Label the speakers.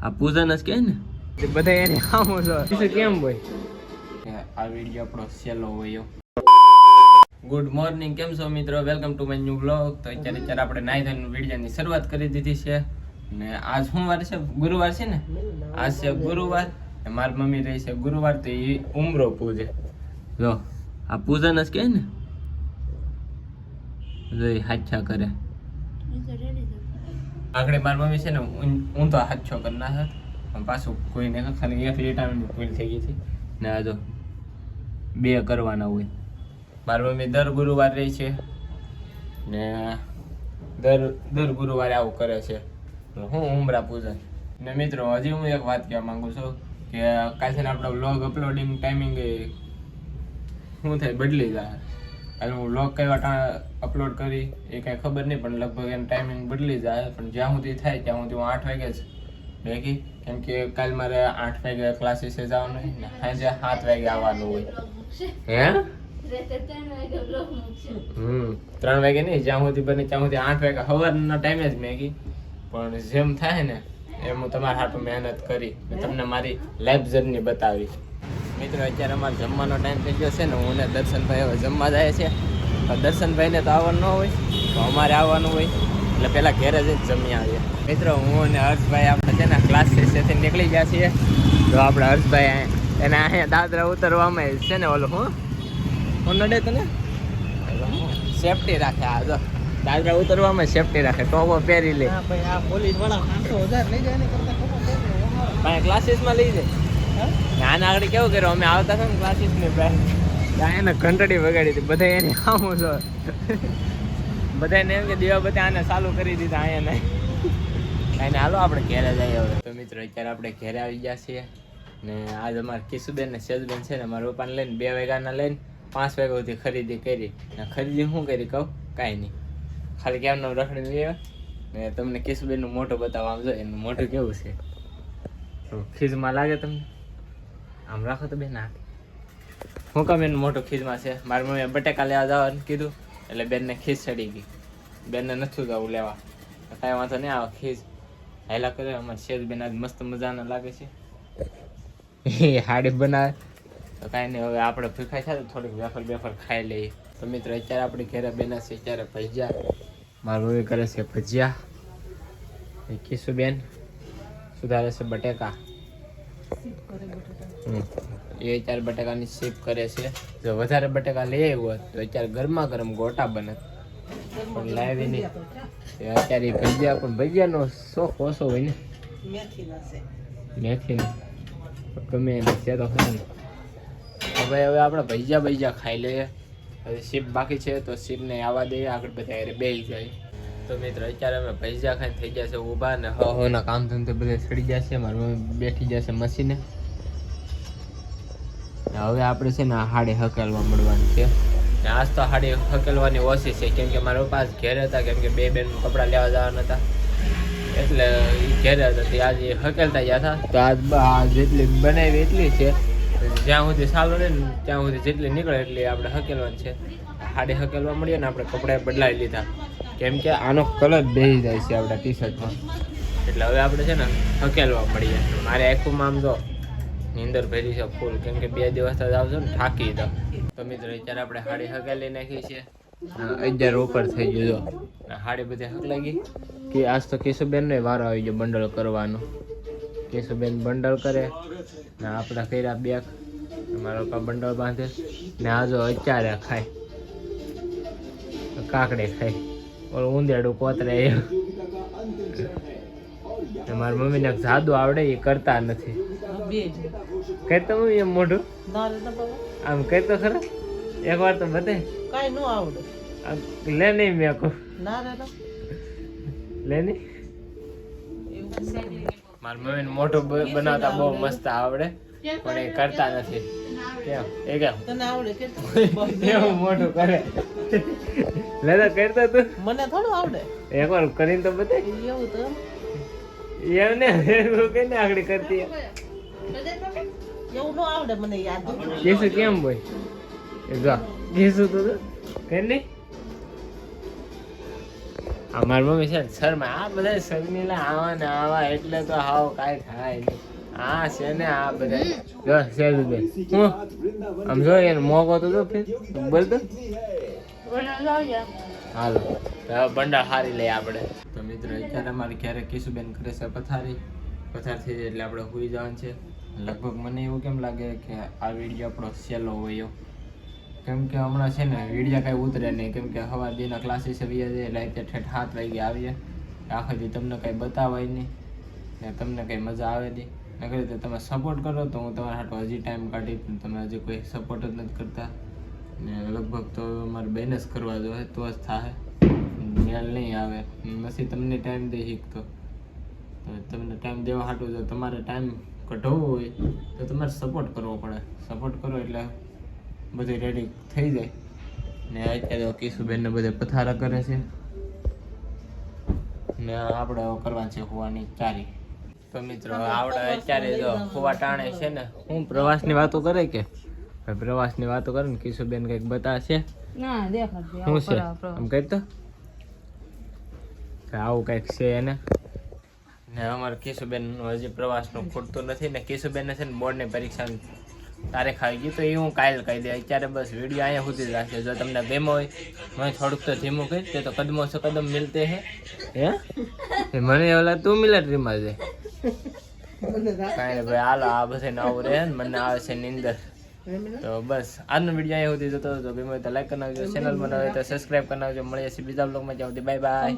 Speaker 1: આ પૂજન જ કે ને બધા એને આમો છો કેમ ભાઈ આ વિડિયો આપણો સેલો હોય. ગુડ મોર્નિંગ, કેમ છો મિત્રો? Welcome to my new blog. તો અત્યારે આપણે નાઈ ધોઈને વિડિયોની શરૂઆત કરી દીધી છે ને આજ સોમવાર છે, ગુરુવાર છે ને, આજ છે ગુરુવાર. મારી મમ્મી રહી છે ગુરુવાર તો એ ઉમરો પૂજે. જો આ પૂજન જ કે ને જોઈ હાથા કરે. આગળ મારી મમ્મી છે ને હું તો હાથો કરી નાખે પણ પાછું કોઈને ખાલી એક લીટાની ભૂલ થઈ ગઈ હતી ને આ જો બે કરવાના હોય. મારી મમ્મી દર ગુરુવાર રહી છે ને દર ગુરુવારે આવું કરે છે. હું ઉમરા પૂજન ને મિત્રો હજી હું એક વાત કહેવા માંગુ છું કે કાલે આપણો વ્લોગ અપલોડિંગ ટાઈમિંગ શું થાય બદલી જાય. હાલ હું વ્લોગ કઈ વાર અપલોડ કરી એ કાંઈ ખબર નહીં પણ લગભગ એનું ટાઈમિંગ બદલી જાય. પણ જ્યાં સુધી થાય ત્યાં સુધી હું 8 વાગે જ ભેગી, કેમ કે કાલે મારે 8 વાગે ક્લાસીસે જવાનું હોય ને સાંજે 7 વાગે આવવાનું હોય. હે 3 વાગે નહીં, જ્યાં સુધી બને ત્યાં સુધી 8 વાગે સવારના ટાઈમે જ મેગી. પણ જેમ થાય ને એમ હું તમારા હાટું મહેનત કરી તમને મારી લાઈફ જર્ની બતાવી. મિત્રો અત્યારે અમારે જમવાનો ટાઈમ થઈ ગયો છે ને હું ને દર્શનભાઈ હવે જમવા જાય છે. તો દર્શનભાઈને તો આવવાનું ન હોય તો અમારે આવવાનું હોય એટલે પહેલાં ઘેરે જઈને જમી આવીએ. મિત્રો હું અને હર્ષભાઈ આપણે છે ને ક્લાસીસથી નીકળી ગયા છીએ. તો આપણે હર્ષભાઈ એને અહીંયા દાદરા ઉતરવામાં છે ને ઓલું હું નડે તને સેફટી રાખે. આ જો દાદરા ઉતરવામાં સેફટી રાખે, ટોપો પહેરી લે. ક્લાસીસમાં લઈ જાય. આના આગળ કેવું કર્યું, અમે આવતા હતા ને ક્લાસીસ ની ત્યાં એને ઘંટડી વગાડી હતી. બધા એને આવું છો બધાને એમ કે દીવા બધા આને ચાલુ કરી દીધા અહીંયા નહીં. હાલો આપણે ઘેરે જઈએ હવે. તો મિત્રો અત્યારે આપણે ઘેરે આવી ગયા છીએ ને આજ અમારે કિશુબેન ને સેજબેન છે ને મારા પપ્પાને લઈને 2 વાગ્યાના લઈને 5 વાગ્યા સુધી ખરીદી કરી. ને ખરીદી શું કરી કહું? કાંઈ નહીં, ખાલી કેમનો રખડીને આવ્યા ને તમને કિશુબેનનું મોઢું બતાવવા આમ જો એનું મોઢું કેવું છે. ખીજમાં લાગે તમને? આમ રાખો તો બેન હાથ. હું કામ એનું મોટું ખીજમાં છે? મારી મમ્મીએ બટેકા લેવા જવાનું કીધું એટલે બેનને ખીજ ચડી ગઈ. બેનને નથી જવું લેવા. કાંઈ વાંધો નહીં, આવે ખીજ હાયલા કરે. અમારે શેર બેન આજ મસ્ત મજાના લાગે છે. એ હાડી બનાવે તો કાંઈ નહીં. હવે આપણે ભૂખાઈ થાય તો થોડીક વેફર ખાઈ લઈએ. તો મિત્રો અત્યારે આપણે ઘરે બેના છે અત્યારે ભજીયા. મારી મમ્મી કરે છે ભજીયા. એ કિશુબેન સુધારે છે બટેકા. એ અત્યારે બટેકાની શીપ કરે છે. જો વધારે બટેકા લઈ આવ્યો હોત તો અત્યારે ગરમા ગરમ ગોટા બને પણ લાવી નહીં. અત્યારે ભજીયા પણ ભજીયાનો શોખ ઓછો હોય ને મેથીનો ગમે એને છે તો ખરા ને. હવે આપણે ભજીયા ખાઈ લઈએ. હવે શીપ બાકી છે તો શીપને આવવા દઈએ, આગળ બધા બેસી જાય. તો મિત્રો અત્યારે અમે ભજીયા ખાઈને થઈ ગયા છે ઊભા ને ના કામ ધંધે બધા ચડી ગયા છે. મારી મમ્મી બેઠી જશે મશીને. હવે આપણે છે ને હાડી હકેલવા મળવાની છે. આજ તો હાડી હકેલવાની ઓછી છે કેમ કે મારા પપ્પા ઘેરે હતા, કેમ કે 2 બેન કપડાં લેવા જવાના હતા એટલે ઘેરે હતા. આજે હકેલતા ગયા હતા તો આજ જેટલી બનાવી એટલી છે. જ્યાં સુધી સારું રહે ને ત્યાં સુધી જેટલી નીકળે એટલી આપણે હકેલવાની છે. હાડી હકેલવા મળીએ ને આપણે કપડાં બદલાવી લીધા કેમ કે આનો કલર બેસી જાય છે આપણા ટી શર્ટમાં. એટલે હવે આપણે છે ને હકેલવા મળીએ. મારે આખું આમ જો નીંદર ભરી છે ફૂલ, કેમ કે 2 દિવસ જ આવજો ને થાકી દો. તો મિત્રો અત્યારે આપણે હાડી હકેલી નાખી છે. 11 ઉપર થઈ ગયો. હાડી બધી હકલાઈ ગઈ કે આજ તો કિશુબેનનો વારો આવી ગયો બંડલ કરવાનો. કિશુબેન બંડલ કરે ને આપણે કર્યા બેગ. મારા પપ્પા બંડલ બાંધે ને આજો અત્યારે ખાય કાકડે ખાય ઓલું ઊંધેડું કોતરે. મારી મમ્મીને જાદુ આવડે એ કરતા નથી. કરતો મમ્મી એમ મોઢું આમ કરતો ખરા એકવાર તો બધે
Speaker 2: કાઈ નો આવડે.
Speaker 1: લે નહીં મેં કહું લે નહીં. મારી મમ્મીને મોઢું બનાવતા બહુ મસ્ત આવડે પણ એ કરતા નથી. કેમ એ કેમ
Speaker 2: તને આવડે કે
Speaker 1: એવું મોઢું કરે લે તો કરતો તું?
Speaker 2: મને થોડું આવડે.
Speaker 1: એકવાર કરીને તો બતાય.
Speaker 2: એવું તો
Speaker 1: એમ ને કઈ આગળ કરતી
Speaker 2: એવું નો આવડે મને યાદ.
Speaker 1: કેસું કેમ બોય કેસું તો કઈ નહીં અમારી મમ્મી છે ને શર્મા આ બધા શર્મિલા આવા ને આવા એટલે તો હાવ કાંઈ થાય નહીં. આ છે ને આ બધા જો સેજુબેન હું આમ જો એને મોકો તો જો ફેર બોલ તો હાલો તો હવે ભંડાર હારી લઈએ આપણે. તો મિત્રો અત્યારે અમારે ક્યારેક કિશુબેન કરે છે પથાર થઈ જાય એટલે આપણે સુઈ જવાનું છે. લગભગ મને એવું કેમ લાગે કે આ વિડીયો આપણો સહેલો હોય એવો, કેમ કે હમણાં છે ને વિડીયો કાંઈ ઉતરે નહીં, કેમ કે સવાર દીના ક્લાસીસ આવી જાય એટલે અત્યારે ઠેઠ 7 વાગે આવીએ. આખો દી તમને કંઈ બતાવાય નહીં ને તમને કંઈ મજા આવે નહીં. નકર તો તમે સપોર્ટ કરો તો હું તમારા હાટો હજી ટાઈમ કાઢી, પણ તમે હજી કોઈ સપોર્ટ જ નથી કરતા ને લગભગ તો મારે બેનસ કરવા જોઈએ તો જ થાય, મેલ નહીં આવે. પછી તમને ટાઈમ દઈ શીખતો તો તમને ટાઈમ દેવા હાટું જો તમારે ટાઈમ કઢાવવો હોય તો તમારે સપોર્ટ કરવો પડે. સપોર્ટ કરો એટલે બધું રેડી થઈ જાય. ને અત્યારે કિશુબેનને બધે પથારા કરે છે ને આપણે કરવાની છે હોવાની ચારી. તો મિત્રો આવડે અત્યારે જો ખોવા ટાણે છે ને હું પ્રવાસની વાતો કરે કે પ્રવાસની વાતો કરે ને કિશુબેન કંઈક બતાવશે
Speaker 3: ના દેખાડ
Speaker 1: શું છે આમ કહી તો આવું કંઈક છે એને. ને અમારે કિશુબેન હજી પ્રવાસનું ખૂટતું નથી ને કિશુબેનને છે ને બોર્ડની પરીક્ષાની તારીખ આવી ગઈ તો એ હું કાલે કહી દે. અત્યારે બસ વિડીયો અહીંયા સુધી જ રાખશે. જો તમને ગમ્યો હોય મને થોડુંક તો ધીમું કહી તે તો કદમો સે કદમ મિલતે હે મને ઓલા તું મિલિટરીમાં છે કાંઈ ભાઈ હાલો આ બધે નવું રહે ને મને આવે છે નીંદર. તો બસ આજનો વિડીયો અહીંયા સુધી જતો હતો. ગમ્યો હોય તો લાઈક કરી નાખજો, ચેનલ બનાવે તો સબસ્ક્રાઈબ કરી નાખજો. મળીએ છીએ બીજા બ્લોગમાં. જ્યાં સુધી બાય બાય.